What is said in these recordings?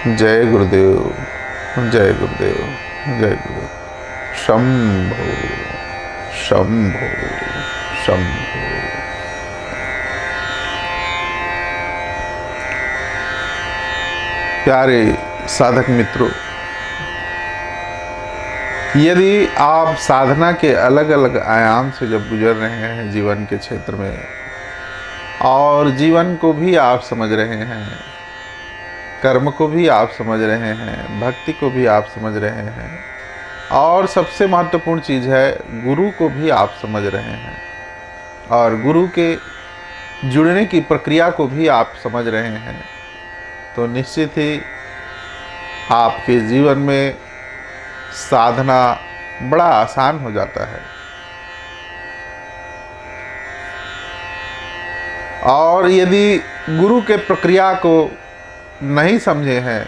जय गुरुदेव, जय गुरुदेव, जय गुरुदेव। शंभो शंभो शंभो। प्यारे साधक मित्रों, यदि आप साधना के अलग अलग आयाम से जब गुजर रहे हैं जीवन के क्षेत्र में, और जीवन को भी आप समझ रहे हैं, कर्म को भी आप समझ रहे हैं, भक्ति को भी आप समझ रहे हैं, और सबसे महत्वपूर्ण चीज़ है गुरु को भी आप समझ रहे हैं, और गुरु के जुड़ने की प्रक्रिया को भी आप समझ रहे हैं, तो निश्चित ही आपके जीवन में साधना बड़ा आसान हो जाता है। और यदि गुरु के प्रक्रिया को नहीं समझे हैं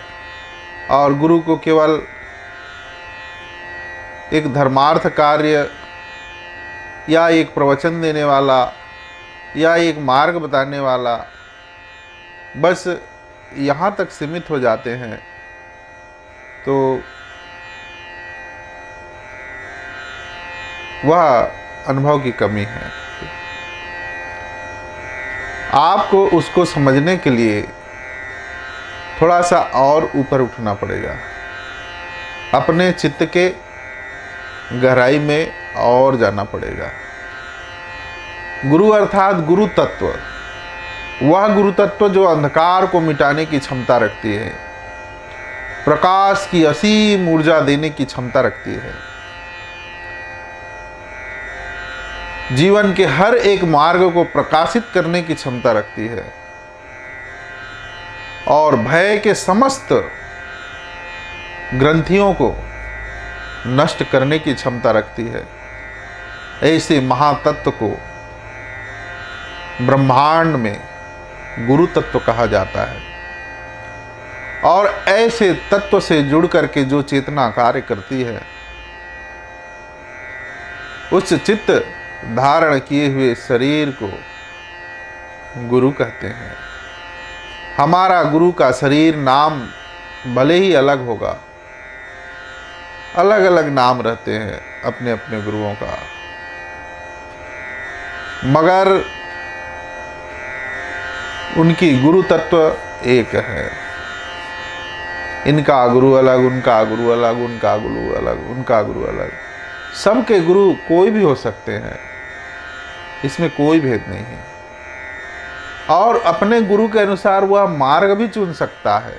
और गुरु को केवल एक धर्मार्थ कार्य या एक प्रवचन देने वाला या एक मार्ग बताने वाला बस यहाँ तक सीमित हो जाते हैं, तो वह अनुभव की कमी है। आपको उसको समझने के लिए थोड़ा सा और ऊपर उठना पड़ेगा, अपने चित्त के गहराई में और जाना पड़ेगा। गुरु अर्थात गुरु तत्व, वह गुरु तत्व जो अंधकार को मिटाने की क्षमता रखती है, प्रकाश की असीम ऊर्जा देने की क्षमता रखती है, जीवन के हर एक मार्ग को प्रकाशित करने की क्षमता रखती है, और भय के समस्त ग्रंथियों को नष्ट करने की क्षमता रखती है। ऐसे महातत्व को ब्रह्मांड में गुरु तत्व कहा जाता है। और ऐसे तत्व से जुड़ करके जो चेतना कार्य करती है, उस चित्त धारण किए हुए शरीर को गुरु कहते हैं। हमारा गुरु का शरीर नाम भले ही अलग होगा, अलग अलग नाम रहते हैं अपने अपने गुरुओं का, मगर उनकी गुरु तत्व एक है। इनका गुरु अलग, उनका गुरु अलग, उनका गुरु अलग, उनका गुरु अलग। सबके गुरु कोई भी हो सकते हैं, इसमें कोई भेद नहीं है। और अपने गुरु के अनुसार वह मार्ग भी चुन सकता है,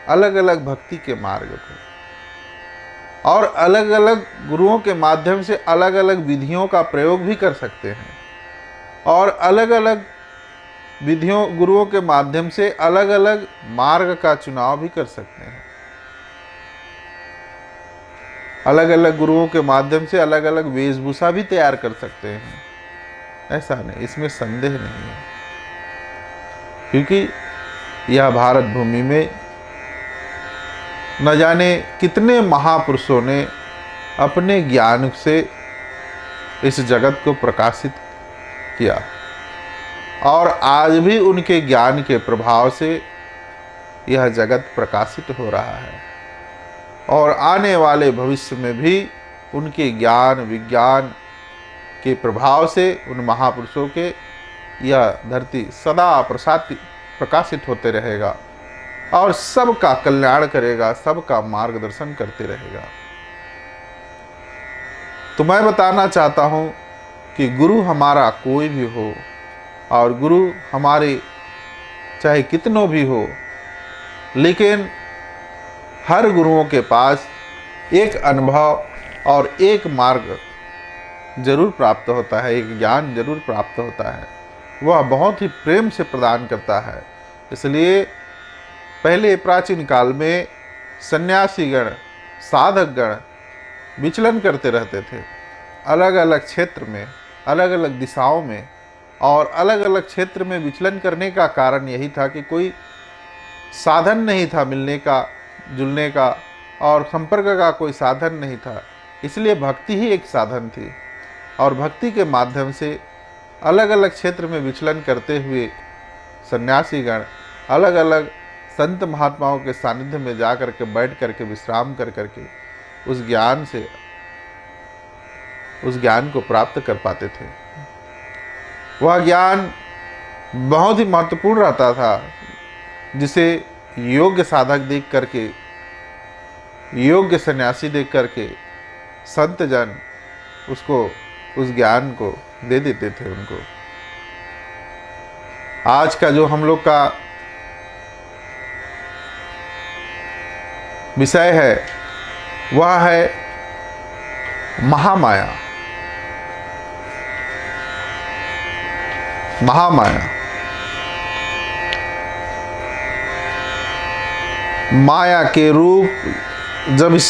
अलग अलग भक्ति के मार्ग को, और अलग अलग गुरुओं के माध्यम से अलग अलग विधियों का प्रयोग भी कर सकते हैं, और अलग अलग विधियों गुरुओं के माध्यम से अलग अलग मार्ग का चुनाव भी कर सकते हैं। अलग अलग गुरुओं के माध्यम से अलग अलग वेशभूषा भी तैयार कर सकते हैं, ऐसा नहीं, इसमें संदेह नहीं है। क्योंकि यह भारत भूमि में न जाने कितने महापुरुषों ने अपने ज्ञान से इस जगत को प्रकाशित किया, और आज भी उनके ज्ञान के प्रभाव से यह जगत प्रकाशित हो रहा है, और आने वाले भविष्य में भी उनके ज्ञान विज्ञान के प्रभाव से उन महापुरुषों के यह धरती सदा प्रकाशित होते रहेगा, और सबका कल्याण करेगा, सबका मार्गदर्शन करते रहेगा। तो मैं बताना चाहता हूँ कि गुरु हमारा कोई भी हो, और गुरु हमारे चाहे कितनों भी हो, लेकिन हर गुरुओं के पास एक अनुभव और एक मार्ग जरूर प्राप्त होता है, एक ज्ञान जरूर प्राप्त होता है। वह बहुत ही प्रेम से प्रदान करता है। इसलिए पहले प्राचीन काल में सन्यासीगण, साधकगण विचलन करते रहते थे, अलग अलग क्षेत्र में, अलग अलग दिशाओं में, और अलग अलग क्षेत्र में विचलन करने का कारण यही था कि कोई साधन नहीं था मिलने का, जुलने का, और संपर्क का कोई साधन नहीं था। इसलिए भक्ति ही एक साधन थी, और भक्ति के माध्यम से अलग अलग क्षेत्र में विचलन करते हुए सन्यासीगण अलग अलग संत महात्माओं के सानिध्य में जा करके बैठ करके विश्राम कर करके उस ज्ञान को प्राप्त कर पाते थे। वह ज्ञान बहुत ही महत्वपूर्ण रहता था, जिसे योग्य साधक देख करके, योग्य सन्यासी देख करके संत जन उसको, उस ज्ञान को दे देते थे उनको। आज का जो हम लोग का विषय है वह है महामाया। महामाया, माया के रूप जब इस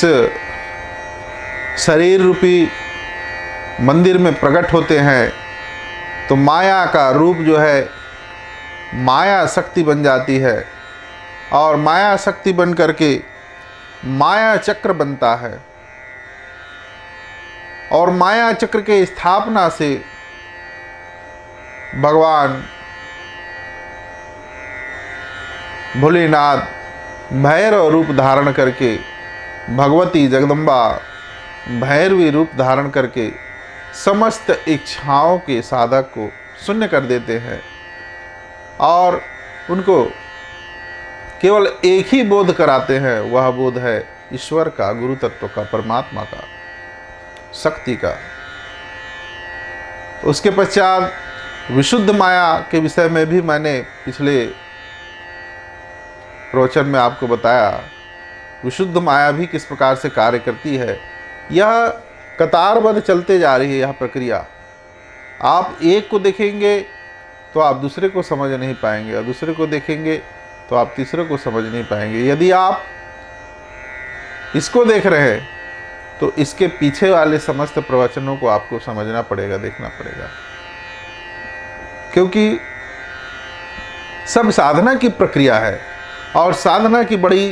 शरीर रूपी मंदिर में प्रकट होते हैं तो माया का रूप जो है माया शक्ति बन जाती है, और माया शक्ति बन करके माया चक्र बनता है, और माया चक्र के स्थापना से भगवान भोलेनाथ भैरव रूप धारण करके, भगवती जगदम्बा भैरवी रूप धारण करके समस्त इच्छाओं के साधक को शून्य कर देते हैं, और उनको केवल एक ही बोध कराते हैं। वह बोध है ईश्वर का, गुरु तत्व का, परमात्मा का, शक्ति का। उसके पश्चात विशुद्ध माया के विषय में भी मैंने पिछले प्रवचन में आपको बताया, विशुद्ध माया भी किस प्रकार से कार्य करती है। यह कतारबद्ध चलते जा रही है यह प्रक्रिया। आप एक को देखेंगे तो आप दूसरे को समझ नहीं पाएंगे, और दूसरे को देखेंगे तो आप तीसरे को समझ नहीं पाएंगे। यदि आप इसको देख रहे हैं तो इसके पीछे वाले समस्त प्रवचनों को आपको समझना पड़ेगा, देखना पड़ेगा, क्योंकि सब साधना की प्रक्रिया है, और साधना की बड़ी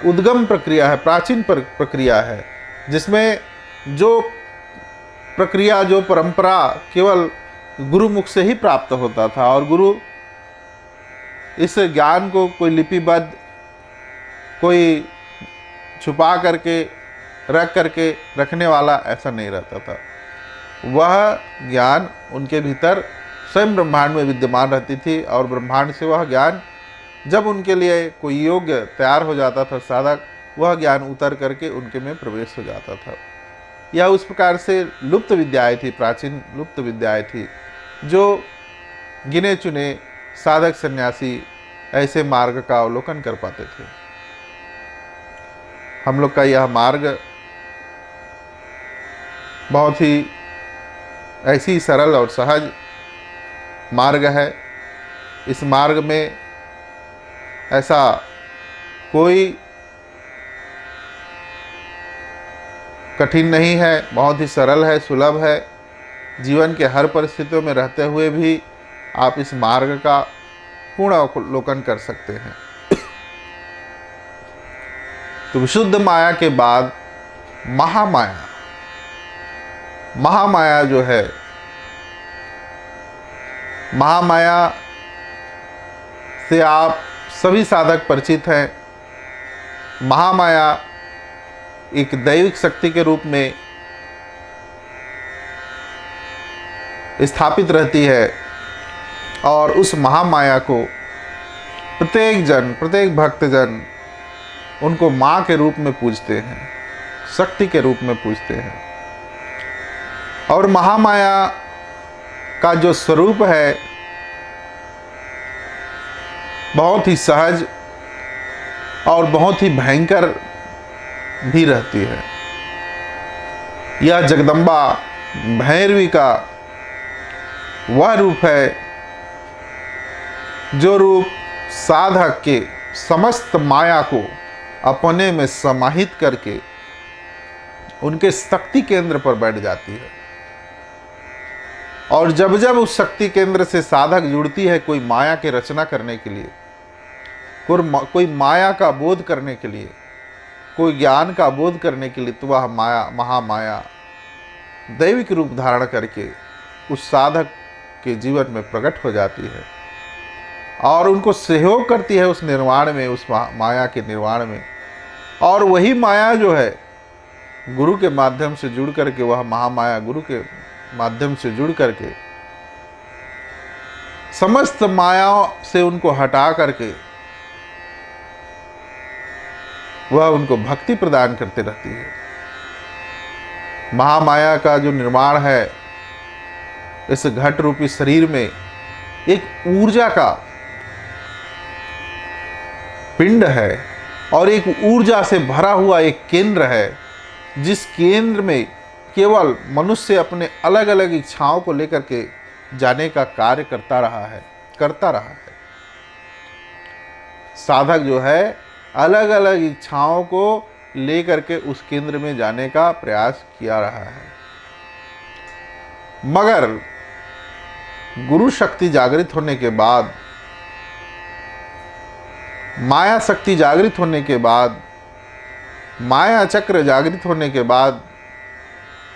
उद्गम प्रक्रिया है, प्राचीन प्रक्रिया है, जिसमें जो प्रक्रिया, जो परंपरा केवल गुरु मुख से ही प्राप्त होता था, और गुरु इस ज्ञान को कोई लिपिबद्ध, कोई छुपा करके रख करके रखने वाला ऐसा नहीं रहता था। वह ज्ञान उनके भीतर स्वयं ब्रह्मांड में विद्यमान रहती थी, और ब्रह्मांड से वह ज्ञान जब उनके लिए कोई योग्य तैयार हो जाता था साधक, वह ज्ञान उतर करके उनके में प्रवेश हो जाता था। यह उस प्रकार से लुप्त विद्याएं थी, प्राचीन लुप्त विद्याएं थी, जो गिने चुने साधक सन्यासी ऐसे मार्ग का अवलोकन कर पाते थे। हम लोग का यह मार्ग बहुत ही ऐसी सरल और सहज मार्ग है। इस मार्ग में ऐसा कोई कठिन नहीं है, बहुत ही सरल है, सुलभ है। जीवन के हर परिस्थितियों में रहते हुए भी आप इस मार्ग का पूर्ण अवलोकन कर सकते हैं। तो विशुद्ध माया के बाद महामाया, महामाया जो है, महामाया से आप सभी साधक परिचित हैं। महामाया एक दैविक शक्ति के रूप में स्थापित रहती है, और उस महामाया को प्रत्येक जन, प्रत्येक भक्तजन उनको माँ के रूप में पूजते हैं, शक्ति के रूप में पूजते हैं। और महामाया का जो स्वरूप है बहुत ही सहज और बहुत ही भयंकर भी रहती है। यह जगदम्बा भैरवी का वह रूप है जो रूप साधक के समस्त माया को अपने में समाहित करके उनके शक्ति केंद्र पर बैठ जाती है। और जब जब उस शक्ति केंद्र से साधक जुड़ती है कोई माया के रचना करने के लिए, कोई माया का बोध करने के लिए, कोई ज्ञान का बोध करने के लिए, तो वह माया, महामाया दैविक रूप धारण करके उस साधक के जीवन में प्रकट हो जाती है। और उनको सहयोग करती है उस निर्माण में, उस माया के निर्माण में। और वही माया जो है गुरु के माध्यम से जुड़ करके, वह महामाया गुरु के माध्यम से जुड़ करके समस्त मायाओं से उनको हटा करके वह उनको भक्ति प्रदान करते रहती है। महामाया का जो निर्माण है इस घट रूपी शरीर में एक ऊर्जा का पिंड है और एक ऊर्जा से भरा हुआ एक केंद्र है, जिस केंद्र में केवल मनुष्य अपने अलग अलग इच्छाओं को लेकर के जाने का कार्य करता रहा है। साधक जो है अलग अलग इच्छाओं को लेकर के उस केंद्र में जाने का प्रयास किया रहा है, मगर गुरु शक्ति जागृत होने के बाद, माया शक्ति जागृत होने के बाद, माया चक्र जागृत होने के बाद,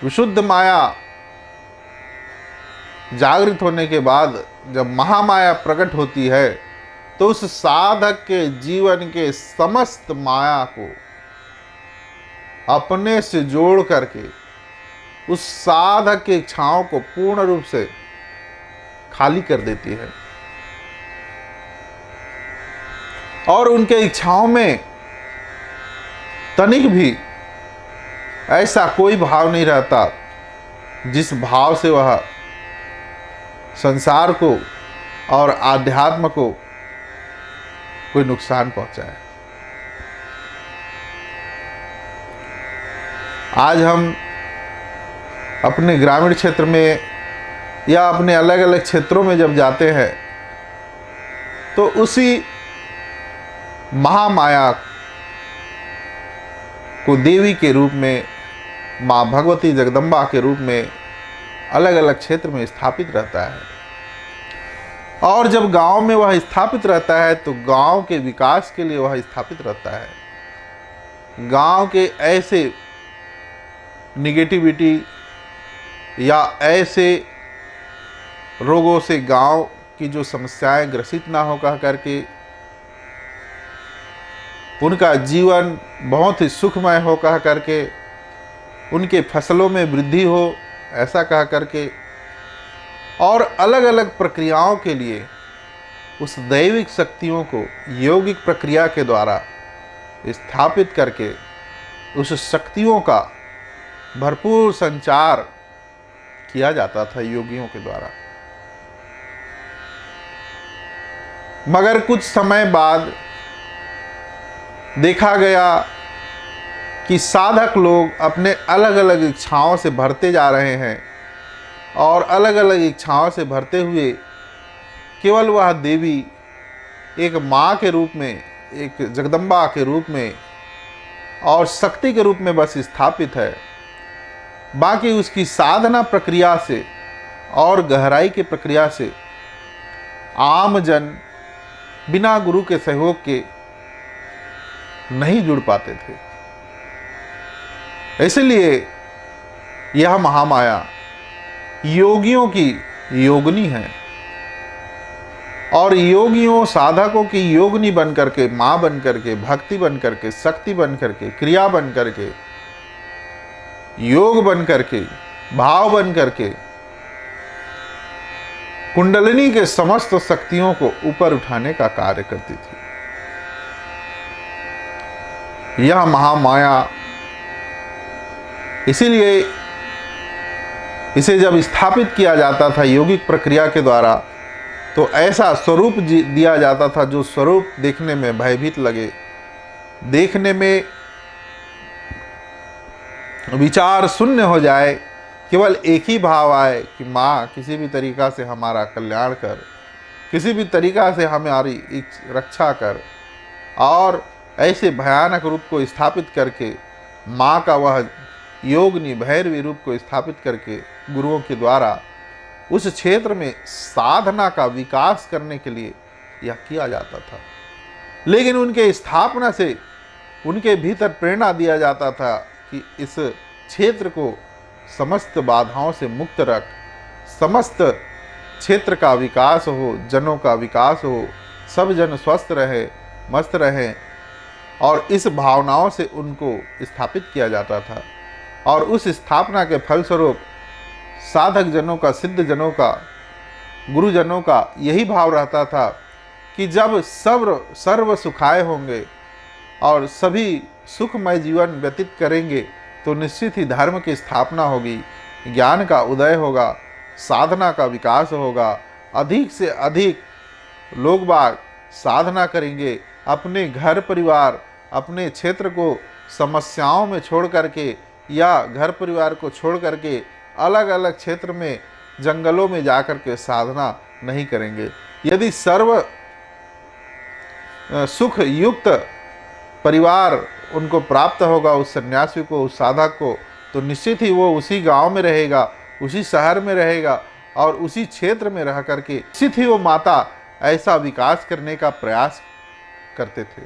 विशुद्ध माया जागृत होने के बाद जब महामाया प्रकट होती है तो उस साधक के जीवन के समस्त माया को अपने से जोड़ करके उस साधक की इच्छाओं को पूर्ण रूप से खाली कर देती है और उनके इच्छाओं में तनिक भी ऐसा कोई भाव नहीं रहता जिस भाव से वह संसार को और आध्यात्म को कोई नुकसान पहुंचाए। आज हम अपने ग्रामीण क्षेत्र में या अपने अलग अलग क्षेत्रों में जब जाते हैं तो उसी महामाया को देवी के रूप में, माँ भगवती जगदम्बा के रूप में अलग अलग क्षेत्र में स्थापित रहता है। और जब गांव में वह स्थापित रहता है तो गांव के विकास के लिए वह स्थापित रहता है। गांव के ऐसे निगेटिविटी या ऐसे रोगों से गांव की जो समस्याएं ग्रसित ना हो कह करके, उनका जीवन बहुत ही सुखमय हो कह करके, उनके फसलों में वृद्धि हो ऐसा कह करके, और अलग अलग प्रक्रियाओं के लिए उस दैविक शक्तियों को यौगिक प्रक्रिया के द्वारा स्थापित करके उस शक्तियों का भरपूर संचार किया जाता था योगियों के द्वारा। मगर कुछ समय बाद देखा गया कि साधक लोग अपने अलग अलग इच्छाओं से भरते जा रहे हैं और अलग अलग इच्छाओं से भरते हुए केवल वह देवी एक माँ के रूप में, एक जगदम्बा के रूप में और शक्ति के रूप में बस स्थापित है। बाकी उसकी साधना प्रक्रिया से और गहराई की प्रक्रिया से आम जन बिना गुरु के सहयोग के नहीं जुड़ पाते थे। इसलिए यह महामाया योगियों की योगिनी है और योगियों साधकों की योगिनी बन करके, माँ बन करके, भक्ति बन करके, शक्ति बन करके, क्रिया बन करके, योग बन करके, भाव बन करके कुंडलिनी के समस्त शक्तियों को ऊपर उठाने का कार्य करती थी। यह महामाया, इसीलिए इसे जब स्थापित किया जाता था यौगिक प्रक्रिया के द्वारा तो ऐसा स्वरूप दिया जाता था जो स्वरूप देखने में भयभीत लगे, देखने में विचार शून्य हो जाए, केवल एक ही भाव आए कि माँ किसी भी तरीक़ा से हमारा कल्याण कर, किसी भी तरीक़ा से हमारी रक्षा कर। और ऐसे भयानक रूप को स्थापित करके माँ का वह योगिनी भैरवी रूप को स्थापित करके गुरुओं के द्वारा उस क्षेत्र में साधना का विकास करने के लिए यह किया जाता था। लेकिन उनके स्थापना से उनके भीतर प्रेरणा दिया जाता था कि इस क्षेत्र को समस्त बाधाओं से मुक्त रख, समस्त क्षेत्र का विकास हो, जनों का विकास हो, सब जन स्वस्थ रहे, मस्त रहें, और इस भावनाओं से उनको स्थापित किया जाता था। और उस स्थापना के फलस्वरूप साधक जनों का, सिद्ध जनों का, गुरुजनों का यही भाव रहता था कि जब सर्व सुखाए होंगे और सभी सुखमय जीवन व्यतीत करेंगे तो निश्चित ही धर्म की स्थापना होगी, ज्ञान का उदय होगा, साधना का विकास होगा, अधिक से अधिक लोग बाग साधना करेंगे, अपने घर परिवार, अपने क्षेत्र को समस्याओं में छोड़ करके या घर परिवार को छोड़ करके अलग अलग क्षेत्र में, जंगलों में जाकर के साधना नहीं करेंगे। यदि सर्व सुख युक्त परिवार उनको प्राप्त होगा, उस सन्यासी को, उस साधक को, तो निश्चित ही वो उसी गांव में रहेगा, उसी शहर में रहेगा और उसी क्षेत्र में रह करके निश्चित ही वो माता ऐसा विकास करने का प्रयास करते थे।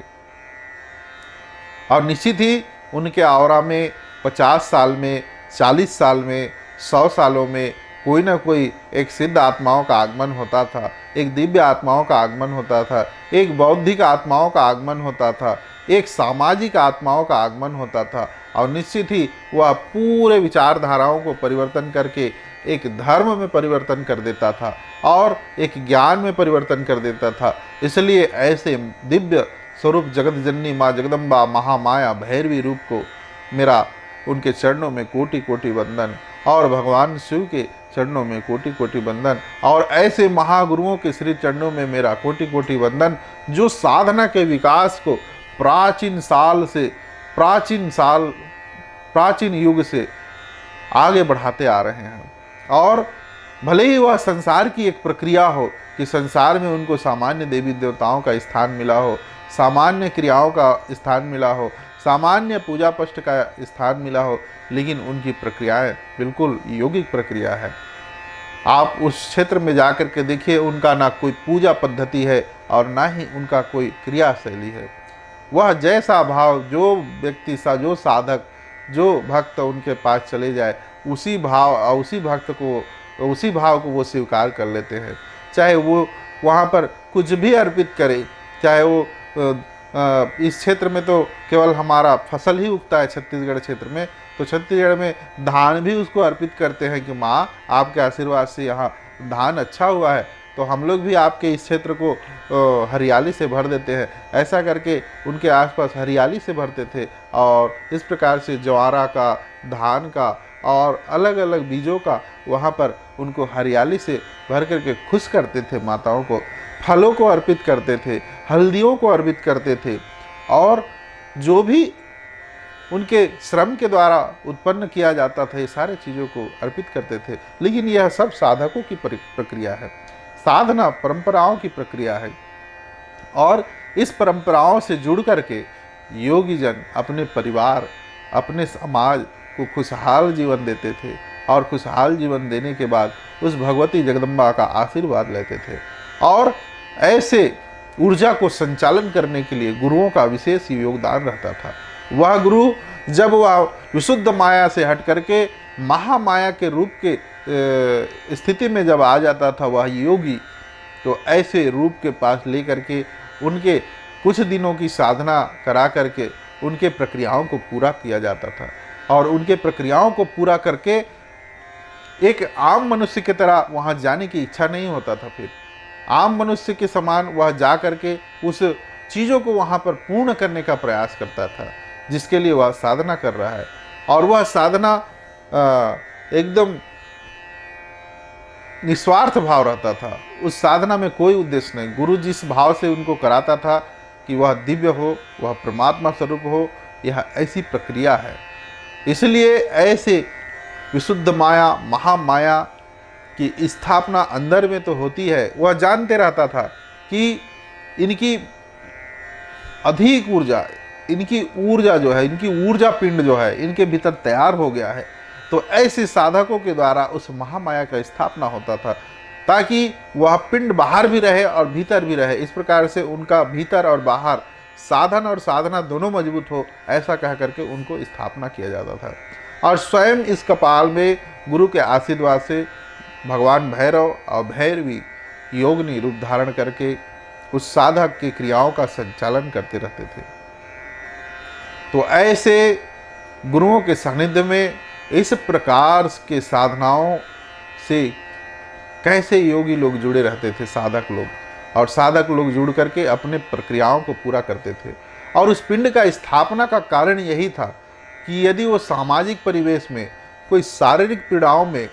और निश्चित ही उनके औरा में 50 साल में, 40 साल में, 100 सालों में कोई ना कोई एक सिद्ध आत्माओं का आगमन होता था, एक दिव्य आत्माओं का आगमन होता था, एक बौद्धिक आत्माओं का आगमन होता था, एक सामाजिक आत्माओं का आगमन होता था। और निश्चित ही वह पूरे विचारधाराओं को परिवर्तन करके एक धर्म में परिवर्तन कर देता था और एक ज्ञान में परिवर्तन कर देता था। इसलिए ऐसे दिव्य स्वरूप जगत जननी माँ जगदम्बा महामाया भैरवी रूप को मेरा उनके चरणों में कोटि कोटि वंदन, और भगवान शिव के चरणों में कोटि कोटि वंदन, और ऐसे महागुरुओं के श्री चरणों में मेरा कोटि कोटि वंदन, जो साधना के विकास को प्राचीन युग से आगे बढ़ाते आ रहे हैं। और भले ही वह संसार की एक प्रक्रिया हो कि संसार में उनको सामान्य देवी देवताओं का स्थान मिला हो, सामान्य क्रियाओं का स्थान मिला हो, सामान्य पूजा पष्ट का स्थान मिला हो, लेकिन उनकी प्रक्रियाएं बिल्कुल यौगिक प्रक्रिया है। आप उस क्षेत्र में जाकर के देखिए, उनका ना कोई पूजा पद्धति है और ना ही उनका कोई क्रिया शैली है। वह जैसा भाव, जो व्यक्ति सा, जो साधक, जो भक्त उनके पास चले जाए, उसी भाव को वो स्वीकार कर लेते हैं। चाहे वो वहाँ पर कुछ भी अर्पित करे, चाहे वो इस क्षेत्र में तो केवल हमारा फसल ही उगता है छत्तीसगढ़ क्षेत्र में, तो छत्तीसगढ़ में धान भी उसको अर्पित करते हैं कि माँ आपके आशीर्वाद से यहाँ धान अच्छा हुआ है, तो हम लोग भी आपके इस क्षेत्र को हरियाली से भर देते हैं। ऐसा करके उनके आसपास हरियाली से भरते थे और इस प्रकार से ज्वारा का, धान का और अलग अलग बीजों का वहाँ पर उनको हरियाली से भर करके खुश करते थे। माताओं को फलों को अर्पित करते थे, हल्दियों को अर्पित करते थे, और जो भी उनके श्रम के द्वारा उत्पन्न किया जाता था, ये सारे चीज़ों को अर्पित करते थे। लेकिन यह सब साधकों की प्रक्रिया है, साधना परंपराओं की प्रक्रिया है। और इस परंपराओं से जुड़ करके योगी जन अपने परिवार, अपने समाज को खुशहाल जीवन देते थे, और खुशहाल जीवन देने के बाद उस भगवती जगदम्बा का आशीर्वाद लेते थे। और ऐसे ऊर्जा को संचालन करने के लिए गुरुओं का विशेष योगदान रहता था। वह गुरु जब वह विशुद्ध माया से हट करके महामाया के रूप के स्थिति में जब आ जाता था वह योगी, तो ऐसे रूप के पास ले करके उनके कुछ दिनों की साधना करा करके उनके प्रक्रियाओं को पूरा किया जाता था। और उनके प्रक्रियाओं को पूरा करके एक आम मनुष्य की तरह वहाँ जाने की इच्छा नहीं होता था। फिर आम मनुष्य के समान वह जा करके उस चीज़ों को वहाँ पर पूर्ण करने का प्रयास करता था जिसके लिए वह साधना कर रहा है। और वह साधना एकदम निस्वार्थ भाव रहता था, उस साधना में कोई उद्देश्य नहीं। गुरु जिस भाव से उनको कराता था कि वह दिव्य हो, वह परमात्मा स्वरूप हो, यह ऐसी प्रक्रिया है। इसलिए ऐसे विशुद्ध माया, महामाया की स्थापना अंदर में तो होती है। वह जानते रहता था कि इनकी अधिक ऊर्जा, इनकी ऊर्जा जो है, इनकी ऊर्जा पिंड जो है इनके भीतर तैयार हो गया है। तो ऐसे साधकों के द्वारा उस महामाया का स्थापना होता था ताकि वह पिंड बाहर भी रहे और भीतर भी रहे। इस प्रकार से उनका भीतर और बाहर, साधन और साधना दोनों मजबूत हो, ऐसा कह करके उनको स्थापना किया जाता था। और स्वयं इस कपाल में गुरु के आशीर्वाद से भगवान भैरव और भैरवी योगिनी रूप धारण करके उस साधक की क्रियाओं का संचालन करते रहते थे। तो ऐसे गुरुओं के सानिध्य में इस प्रकार के साधनाओं से कैसे योगी लोग जुड़े रहते थे, साधक लोग, और साधक लोग जुड़ करके अपने प्रक्रियाओं को पूरा करते थे। और उस पिंड का स्थापना का कारण यही था कि यदि वो सामाजिक परिवेश में कोई शारीरिक पीड़ाओं में,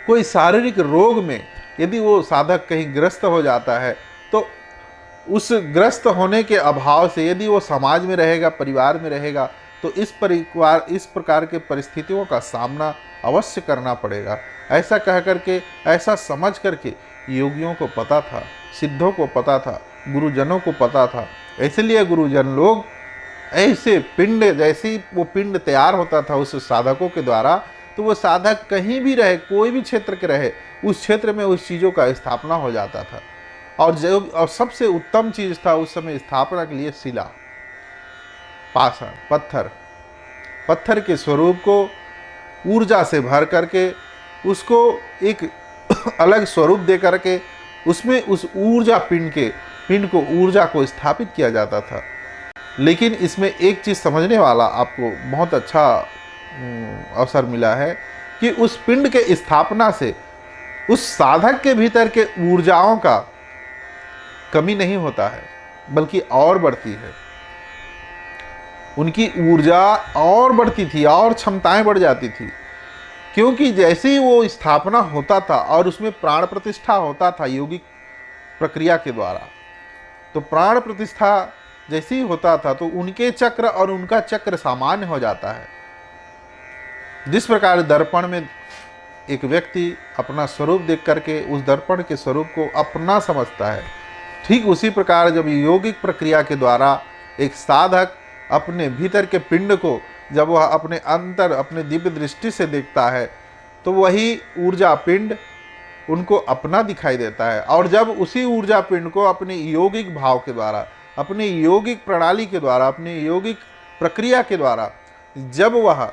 कोई शारीरिक रोग में यदि वो साधक कहीं ग्रस्त हो जाता है, तो उस ग्रस्त होने के अभाव से यदि वो समाज में रहेगा, परिवार में रहेगा, तो इस प्रकार के परिस्थितियों का सामना अवश्य करना पड़ेगा। ऐसा कह करके, ऐसा समझ करके योगियों को पता था, सिद्धों को पता था, गुरुजनों को पता था। इसलिए गुरुजन लोग ऐसे पिंड, जैसे ही वो पिंड तैयार होता था उस साधकों के द्वारा, तो वो साधक कहीं भी रहे, कोई भी क्षेत्र के रहे, उस क्षेत्र में उस चीज़ों का स्थापना हो जाता था। और सबसे उत्तम चीज़ था उस समय स्थापना के लिए शिला, पाषाण, पत्थर के स्वरूप को ऊर्जा से भर करके उसको एक अलग स्वरूप दे करके उसमें उस ऊर्जा पिंड को ऊर्जा को स्थापित किया जाता था। लेकिन इसमें एक चीज़ समझने वाला आपको बहुत अच्छा अवसर मिला है कि उस पिंड के स्थापना से उस साधक के भीतर के ऊर्जाओं का कमी नहीं होता है, बल्कि और बढ़ती है। उनकी ऊर्जा और बढ़ती थी और क्षमताएं बढ़ जाती थी, क्योंकि जैसे ही वो स्थापना होता था और उसमें प्राण प्रतिष्ठा होता था योगिक प्रक्रिया के द्वारा, तो प्राण प्रतिष्ठा जैसे ही होता था तो उनके चक्र और उनका चक्र सामान्य हो जाता है। जिस प्रकार दर्पण में एक व्यक्ति अपना स्वरूप देख करके उस दर्पण के स्वरूप को अपना समझता है, ठीक उसी प्रकार जब यौगिक प्रक्रिया के द्वारा एक साधक अपने भीतर के पिंड को जब वह अपने अंतर, अपने दिव्य दृष्टि से देखता है, तो वही ऊर्जा पिंड उनको अपना दिखाई देता है। और जब उसी ऊर्जा पिंड को अपने यौगिक भाव के द्वारा, अपनी यौगिक प्रणाली के द्वारा, अपनी यौगिक प्रक्रिया के द्वारा जब वह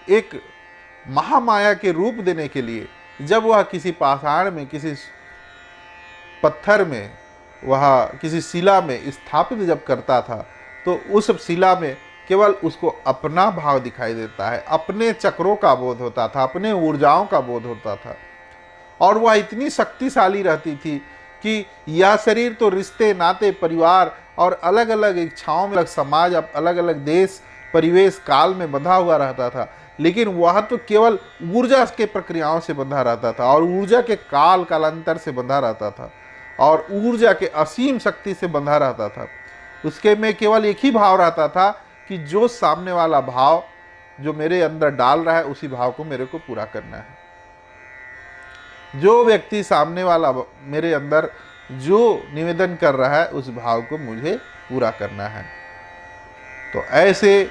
एक महामाया के रूप देने के लिए, जब वह किसी पाषाण में, किसी पत्थर में, वह किसी शिला में स्थापित जब करता था, तो उस शिला में केवल उसको अपना भाव दिखाई देता है, अपने चक्रों का बोध होता था, अपने ऊर्जाओं का बोध होता था। और वह इतनी शक्तिशाली रहती थी कि यह शरीर तो रिश्ते, नाते, परिवार और अलग अलग इच्छाओं में, अलग समाज, अलग अलग देश, परिवेश, काल में बंधा हुआ रहता था, लेकिन वह तो केवल ऊर्जा के प्रक्रियाओं से बंधा रहता था और ऊर्जा के कालांतर से बंधा रहता था और ऊर्जा के असीम शक्ति से बंधा रहता था। उसके में केवल एक ही भाव रहता था कि जो सामने वाला भाव जो मेरे अंदर डाल रहा है, उसी भाव को मेरे को पूरा करना है। जो व्यक्ति सामने वाला मेरे अंदर जो निवेदन कर रहा है, उस भाव को मुझे पूरा करना है। तो ऐसे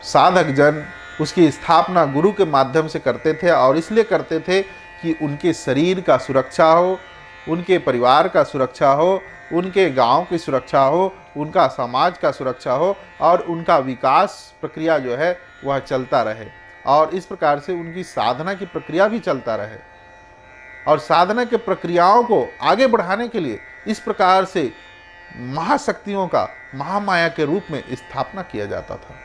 साधक जन उसकी स्थापना गुरु के माध्यम से करते थे, और इसलिए करते थे कि उनके शरीर का सुरक्षा हो, उनके परिवार का सुरक्षा हो, उनके गांव की सुरक्षा हो, उनका समाज का सुरक्षा हो, और उनका विकास प्रक्रिया जो है वह चलता रहे, और इस प्रकार से उनकी साधना की प्रक्रिया भी चलता रहे। और साधना के प्रक्रियाओं को आगे बढ़ाने के लिए इस प्रकार से महाशक्तियों का महामाया के रूप में स्थापना किया जाता था।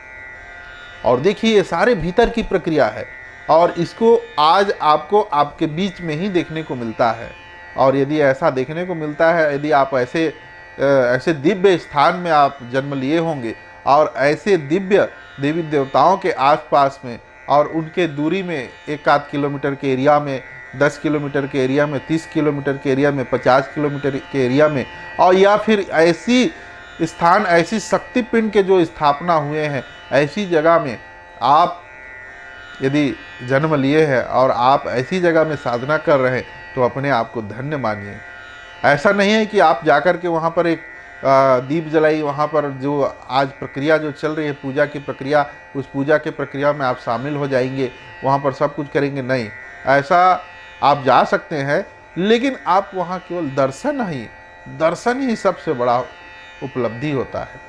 और देखिए, ये सारे भीतर की प्रक्रिया है, और इसको आज आपको आपके बीच में ही देखने को मिलता है। और यदि ऐसा देखने को मिलता है, यदि आप ऐसे दिव्य स्थान में आप जन्म लिए होंगे और ऐसे दिव्य देवी देवताओं के आसपास में, और उनके दूरी में 1-8 किलोमीटर के एरिया में, 10 किलोमीटर के एरिया में, 30 किलोमीटर के एरिया में, 50 किलोमीटर के एरिया में, और या फिर ऐसी स्थान, ऐसी शक्तिपिंड के जो स्थापना हुए हैं, ऐसी जगह में आप यदि जन्म लिए हैं और आप ऐसी जगह में साधना कर रहे हैं, तो अपने आप को धन्य मानिए। ऐसा नहीं है कि आप जाकर के वहाँ पर एक दीप जलाई, वहाँ पर जो आज प्रक्रिया जो चल रही है पूजा की प्रक्रिया, उस पूजा की प्रक्रिया में आप शामिल हो जाएंगे, वहाँ पर सब कुछ करेंगे। नहीं, ऐसा आप जा सकते हैं, लेकिन आप वहाँ केवल दर्शन ही सबसे बड़ा उपलब्धि होता है।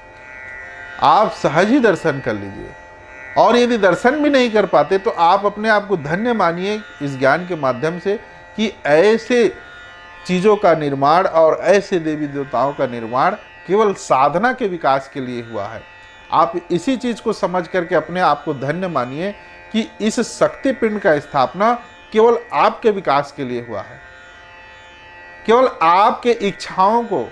आप सहज ही दर्शन कर लीजिए, और यदि दर्शन भी नहीं कर पाते तो आप अपने आप को धन्य मानिए इस ज्ञान के माध्यम से कि ऐसे चीज़ों का निर्माण और ऐसे देवी देवताओं का निर्माण केवल साधना के विकास के लिए हुआ है। आप इसी चीज़ को समझ करके अपने आप को धन्य मानिए कि इस शक्ति पिंड का स्थापना केवल आपके विकास के लिए हुआ है, केवल आपके इच्छाओं को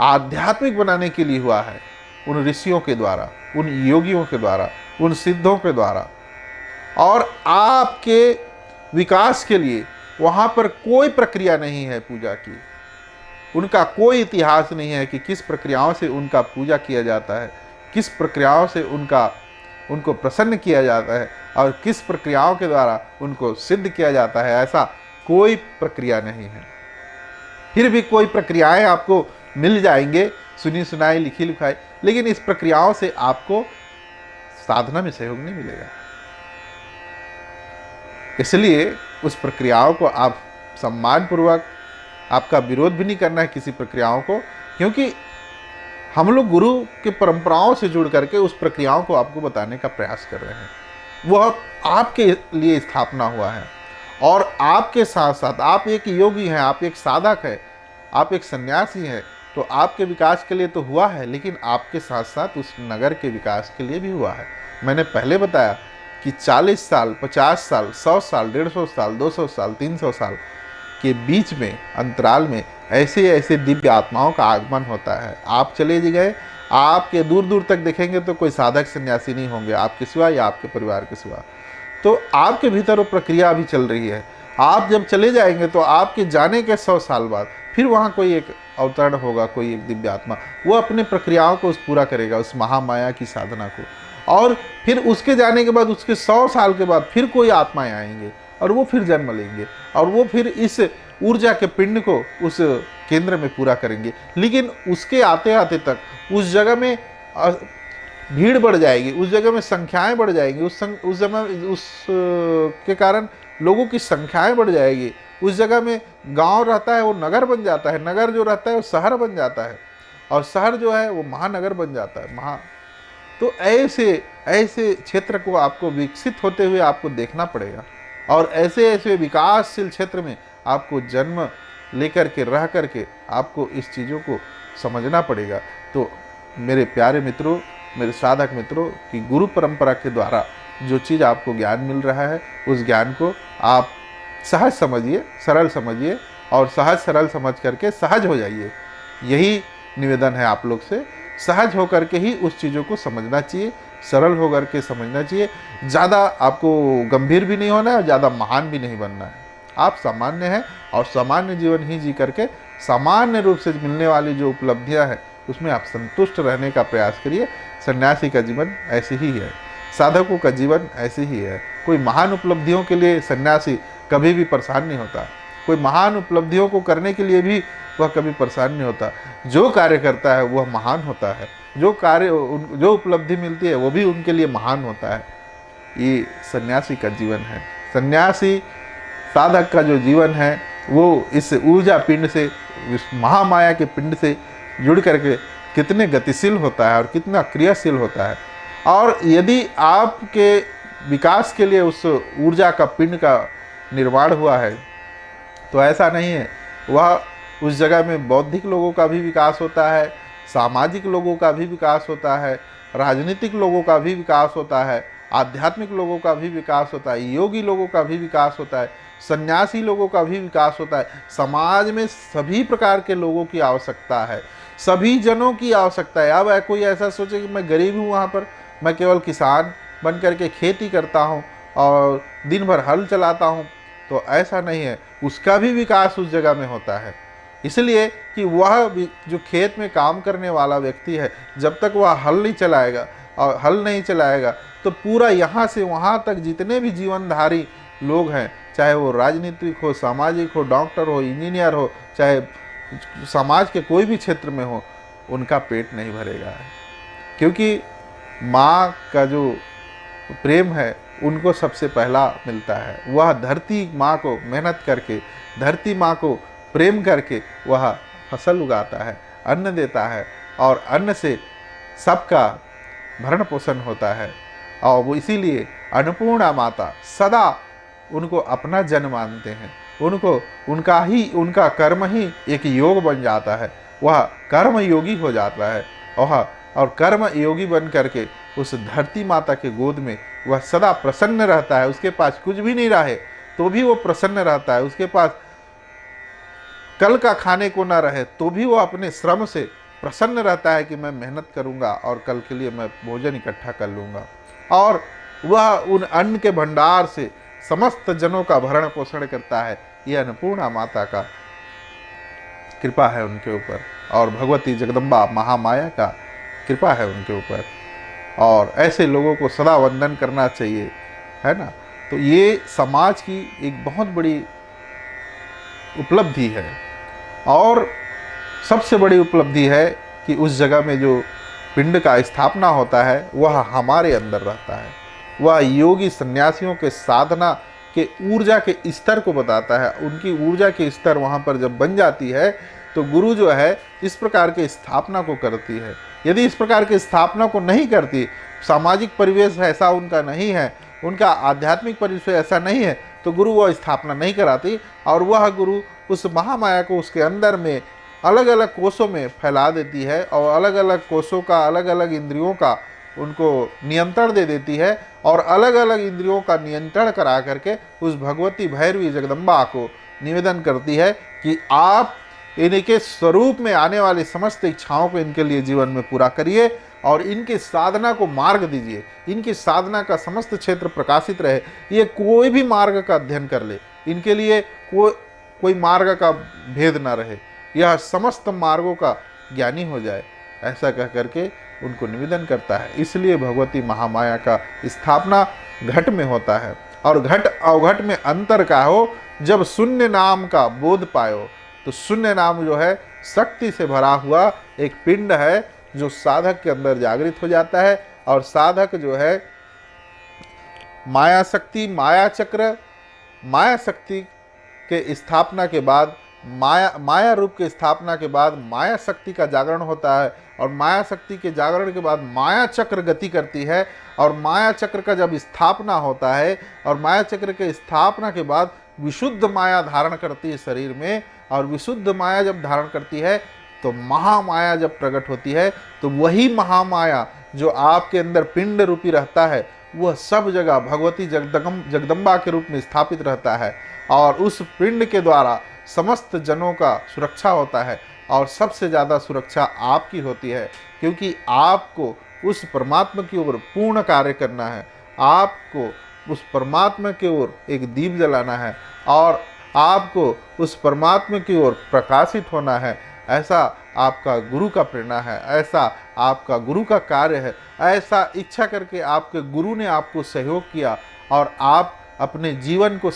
आध्यात्मिक बनाने के लिए हुआ है, उन ऋषियों के द्वारा, उन योगियों के द्वारा, उन सिद्धों के द्वारा। और आपके विकास के लिए वहाँ पर कोई प्रक्रिया नहीं है पूजा की, उनका कोई इतिहास नहीं है कि किस प्रक्रियाओं से उनका पूजा किया जाता है, किस प्रक्रियाओं से उनको प्रसन्न किया जाता है और किस प्रक्रियाओं के द्वारा उनको सिद्ध किया जाता है। ऐसा कोई प्रक्रिया नहीं है। फिर भी कोई प्रक्रियाएं आपको मिल जाएंगे, सुनी सुनाई लिखी लिखाई, लेकिन इस प्रक्रियाओं से आपको साधना में सहयोग नहीं मिलेगा। इसलिए उस प्रक्रियाओं को आप सम्मान पूर्वक, आपका विरोध भी नहीं करना है किसी प्रक्रियाओं को, क्योंकि हम लोग गुरु के परंपराओं से जुड़ करके उस प्रक्रियाओं को आपको बताने का प्रयास कर रहे हैं। वह आपके लिए स्थापना हुआ है और आपके साथ साथ आप एक योगी हैं, आप एक साधक हैं, आप एक सन्यासी हैं, तो आपके विकास के लिए तो हुआ है, लेकिन आपके साथ साथ उस नगर के विकास के लिए भी हुआ है। मैंने पहले बताया कि 40 साल, 50 साल, 100 साल, 150 साल, 200 साल, 300 साल के बीच में अंतराल में ऐसे ऐसे दिव्य आत्माओं का आगमन होता है। आप चले गए, आपके दूर दूर तक देखेंगे तो कोई साधक सन्यासी नहीं होंगे आपके सिवा या आपके परिवार के सिवा। तो आपके भीतर वो प्रक्रिया अभी चल रही है। आप जब चले जाएंगे तो आपके जाने के 100 साल बाद फिर वहाँ कोई एक अवतरण होगा, कोई एक दिव्य आत्मा, वो अपने प्रक्रियाओं को पूरा करेगा, उस महामाया की साधना को। और फिर उसके जाने के बाद, उसके 100 साल के बाद फिर कोई आत्माएं आएंगे और वो फिर जन्म लेंगे और वो फिर इस ऊर्जा के पिंड को उस केंद्र में पूरा करेंगे। लेकिन उसके आते आते तक उस जगह में भीड़ बढ़ जाएगी, उस जगह में संख्याएं बढ़ जाएंगी, उस के कारण लोगों की संख्याएं बढ़ जाएगी। उस जगह में गांव रहता है वो नगर बन जाता है, नगर जो रहता है वो शहर बन जाता है और शहर जो है वो महानगर बन जाता है। तो ऐसे क्षेत्र को आपको विकसित होते हुए आपको देखना पड़ेगा और ऐसे ऐसे विकासशील क्षेत्र में आपको जन्म लेकर के रह करके आपको इस चीज़ों को समझना पड़ेगा। तो मेरे प्यारे मित्रों, मेरे साधक मित्रों, कि गुरु परंपरा के द्वारा जो चीज़ आपको ज्ञान मिल रहा है उस ज्ञान को आप सहज समझिए, सरल समझिए और सहज सरल समझ करके सहज हो जाइए। यही निवेदन है आप लोग से। सहज होकर के ही उस चीज़ों को समझना चाहिए, सरल होकर के समझना चाहिए। ज़्यादा आपको गंभीर भी नहीं होना है और ज़्यादा महान भी नहीं बनना है। आप सामान्य हैं और सामान्य जीवन ही जी करके सामान्य रूप से मिलने वाली जो उपलब्धियां हैं उसमें आप संतुष्ट रहने का प्रयास करिए। सन्यासी का जीवन ऐसे ही है, साधकों का जीवन ऐसे ही है। कोई महान उपलब्धियों के लिए सन्यासी कभी भी परेशान नहीं होता, कोई महान उपलब्धियों को करने के लिए भी वह कभी परेशान नहीं होता। जो कार्य करता है वह महान होता है, जो उपलब्धि मिलती है वो भी उनके लिए महान होता है। ये सन्यासी का जीवन है। सन्यासी साधक का जो जीवन है वो इस ऊर्जा पिंड से, इस महामाया के पिंड से जुड़ करके कितने गतिशील होता है और कितना क्रियाशील होता है। और यदि आपके विकास के लिए उस ऊर्जा का पिंड का निर्माण हुआ है तो ऐसा नहीं है, वह उस जगह में बौद्धिक लोगों का भी विकास होता है, सामाजिक लोगों का भी विकास होता है, राजनीतिक लोगों का भी विकास होता है, आध्यात्मिक लोगों का भी विकास होता है, योगी लोगों का भी विकास होता है, सन्यासी लोगों का भी विकास होता है। समाज में सभी प्रकार के लोगों की आवश्यकता है, सभी जनों की आवश्यकता है। अब कोई ऐसा सोचे कि मैं गरीब हूँ, वहाँ पर मैं केवल किसान बन करके खेती करता हूँ और दिन भर हल चलाता हूँ, तो ऐसा नहीं है। उसका भी विकास उस जगह में होता है। इसलिए कि वह जो खेत में काम करने वाला व्यक्ति है, जब तक वह हल नहीं चलाएगा तो पूरा यहाँ से वहाँ तक जितने भी जीवनधारी लोग हैं, चाहे वो राजनीतिक हो, सामाजिक हो, डॉक्टर हो, इंजीनियर हो, चाहे समाज के कोई भी क्षेत्र में हो, उनका पेट नहीं भरेगा। क्योंकि माँ का जो प्रेम है उनको सबसे पहला मिलता है। वह धरती माँ को मेहनत करके, धरती माँ को प्रेम करके वह फसल उगाता है, अन्न देता है और अन्न से सबका भरण पोषण होता है। और वो इसीलिए अन्नपूर्णा माता सदा उनको अपना जन मानते हैं। उनका कर्म ही एक योग बन जाता है। वह कर्म योगी हो जाता है और कर्म योगी बन करके उस धरती माता के गोद में वह सदा प्रसन्न रहता है। उसके पास कुछ भी नहीं रहे तो भी वो प्रसन्न रहता है। उसके पास कल का खाने को ना रहे तो भी वो अपने श्रम से प्रसन्न रहता है कि मैं मेहनत करूंगा और कल के लिए मैं भोजन इकट्ठा कर लूंगा। और वह उन अन्न के भंडार से समस्त जनों का भरण पोषण करता है। यह अन्नपूर्णा माता का कृपा है उनके ऊपर, और भगवती जगदम्बा महामाया का कृपा है उनके ऊपर। और ऐसे लोगों को सदा वंदन करना चाहिए, है ना। तो ये समाज की एक बहुत बड़ी उपलब्धि है। और सबसे बड़ी उपलब्धि है कि उस जगह में जो पिंड का स्थापना होता है वह हमारे अंदर रहता है। वह योगी सन्यासियों के साधना के ऊर्जा के स्तर को बताता है। उनकी ऊर्जा के स्तर वहाँ पर जब बन जाती है तो गुरु जो है इस प्रकार के स्थापना को करती है। यदि इस प्रकार की स्थापना को नहीं करती, सामाजिक परिवेश ऐसा उनका नहीं है, उनका आध्यात्मिक परिवेश ऐसा नहीं है, तो गुरु वह स्थापना नहीं कराती। और वह गुरु उस महामाया को उसके अंदर में अलग अलग कोषों में फैला देती है और अलग अलग कोषों का, अलग अलग इंद्रियों का उनको नियंत्रण दे देती है। और अलग अलग इंद्रियों का नियंत्रण करा करके उस भगवती भैरवी जगदम्बा को निवेदन करती है कि आप इनके स्वरूप में आने वाली समस्त इच्छाओं को इनके लिए जीवन में पूरा करिए और इनके साधना को मार्ग दीजिए। इनकी साधना का समस्त क्षेत्र प्रकाशित रहे। ये कोई भी मार्ग का अध्ययन कर ले, इनके लिए कोई मार्ग का भेद ना रहे, यह समस्त मार्गों का ज्ञानी हो जाए, ऐसा कह करके उनको निवेदन करता है। इसलिए भगवती महामाया का स्थापना घट में होता है। और घट अवघट में अंतर का हो, जब शून्य नाम का बोध पायो। तो शून्य नाम जो है शक्ति से भरा हुआ एक पिंड है जो साधक के अंदर जागृत हो जाता है। और साधक जो है माया शक्ति, माया चक्र, माया शक्ति के स्थापना के बाद, माया रूप के स्थापना के बाद माया शक्ति का जागरण होता है। और माया शक्ति के जागरण के बाद माया चक्र गति करती है। और माया चक्र का जब स्थापना होता है और माया चक्र के स्थापना के बाद विशुद्ध माया धारण करती है शरीर में। और विशुद्ध माया जब धारण करती है तो महामाया जब प्रकट होती है, तो वही महामाया जो आपके अंदर पिंड रूपी रहता है वह सब जगह भगवती जगदम्बा के रूप में स्थापित रहता है। और उस पिंड के द्वारा समस्त जनों का सुरक्षा होता है। और सबसे ज़्यादा सुरक्षा आपकी होती है, क्योंकि आपको उस परमात्मा की ओर पूर्ण कार्य करना है। आपको उस परमात्मा की ओर एक दीप जलाना है और आपको उस परमात्मा की ओर प्रकाशित होना है। ऐसा आपका गुरु का प्रेरणा है, ऐसा आपका गुरु का कार्य है। ऐसा इच्छा करके आपके गुरु ने आपको सहयोग किया और आप अपने जीवन को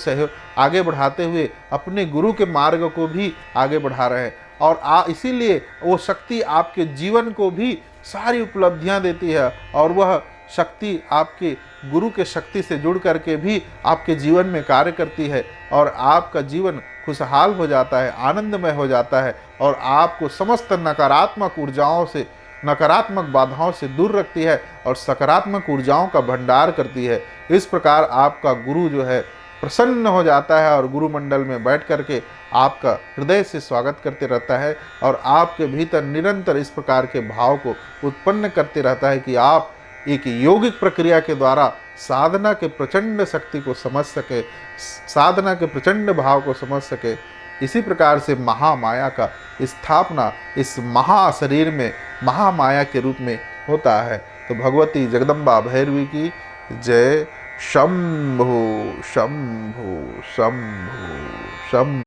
आगे बढ़ाते हुए अपने गुरु के मार्ग को भी आगे बढ़ा रहे हैं। और इसीलिए वो शक्ति आपके जीवन को भी सारी उपलब्धियां देती है। और वह शक्ति आपके गुरु के शक्ति से जुड़ करके भी आपके जीवन में कार्य करती है। और आपका जीवन खुशहाल हो जाता है, आनंदमय हो जाता है। और आपको समस्त नकारात्मक ऊर्जाओं से, नकारात्मक बाधाओं से दूर रखती है और सकारात्मक ऊर्जाओं का भंडार करती है। इस प्रकार आपका गुरु जो है प्रसन्न हो जाता है और गुरु मंडल में बैठ करके आपका हृदय से स्वागत करते रहता है। और आपके भीतर निरंतर इस प्रकार के भाव को उत्पन्न करते रहता है कि आप एक यौगिक प्रक्रिया के द्वारा साधना के प्रचंड शक्ति को समझ सके, साधना के प्रचंड भाव को समझ सके। इसी प्रकार से महामाया का स्थापना इस महाशरीर में महामाया के रूप में होता है। तो भगवती जगदम्बा भैरवी की जय। शंभो शंभो शंभो शंभो।